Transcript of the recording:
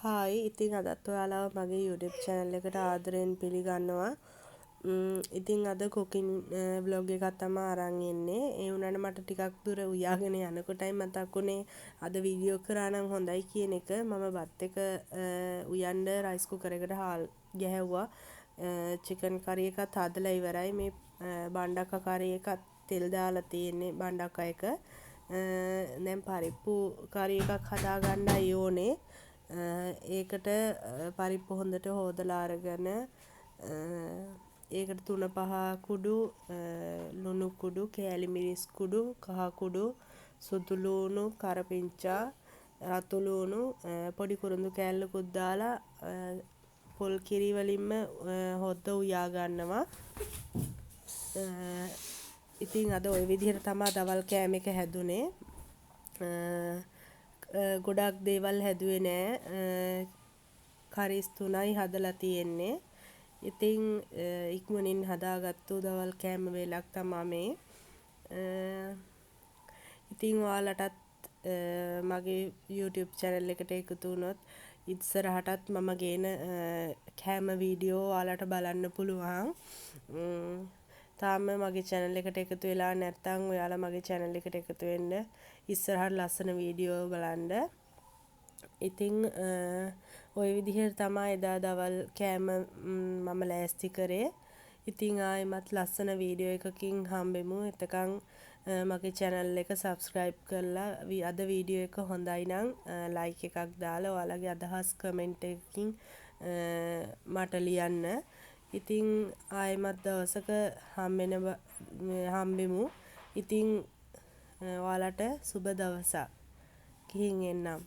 Hi ඉතින් අදත් ඔයාලව මගේ YouTube channel එකට ආදරෙන් පිළිගන්නවා. ඉතින් අද cooking vlog එකක් තමයි අරන් ඉන්නේ. ඒ වුණාට මට ටිකක් දුර උයාගෙන යනකොටයි මතක් වුණේ අද වීඩියෝ කරා නම් හොඳයි කියන එක. මම බත් එක උයන්න රයිස් කුකර් එකට හාල් ගැහැව්වා. චිකන් කරි එකත් හදලා ඉවරයි. මේ බණ්ඩක්ක කරි එකත් තෙල් දාලා තියෙන්නේ බණ්ඩක්ක එක. දැන් පරිප්පු කරි එකක් හදාගන්නයි ඕනේ. ඒකට පරිප්පු හොඳට හොදලා අරගෙන ඒකට 3-5 කුඩු ලුණු කුඩු කෑලි මිරිස් කුඩු කහ කුඩු සුදු ලුණු කරපිංචා රතු ලුණු පොඩි කුරුඳු කෑල්ලකුත් දාලා පොල් කිරි වලින්ම හොද්ද උයා ගන්නවා. ඉතින් අද ওই විදිහට තමයි දවල් කෑම එක හැදුනේ. ගොඩක් දේවල් හැදුවේ නෑ. කරිස් 3යි හදලා තියෙන්නේ. ඉතින් ඉක්මනින් හදාගත්තු දවල් කෑම වේලක් තමයි මේ. ඉතින් ඔයාලටත් මගේ YouTube channel එකට එකතු වුණොත් ඉස්සරහටත් මම ගේන කෑම වීඩියෝ ඔයාලට බලන්න පුළුවන්. තාම මගේ channel එකට එකතු වෙලා නැත්නම් ඔයාලා මගේ channel එකට එකතු වෙන්න. ඉස්සරහට ලස්සන වීඩියෝ බලන්න. ඉතින් ওই විදිහට තමයි එදා දවල් කෑම මම ලෑස්ති කරේ. ඉතින් ආයෙමත් ලස්සන වීඩියෝ එකකින් හම්බෙමු. එතකන් මගේ channel එක subscribe කරලා අද වීඩියෝ එක හොඳයි නම් like එකක් දාලා ඔයාලගේ අදහස් comment එකකින් මට ලියන්න. ඉතින් ආයෙමත් දවසක හම්බෙමු. ඉතින් ඔයාලට සුබ දවසක්. ගිහින් එන්නම්.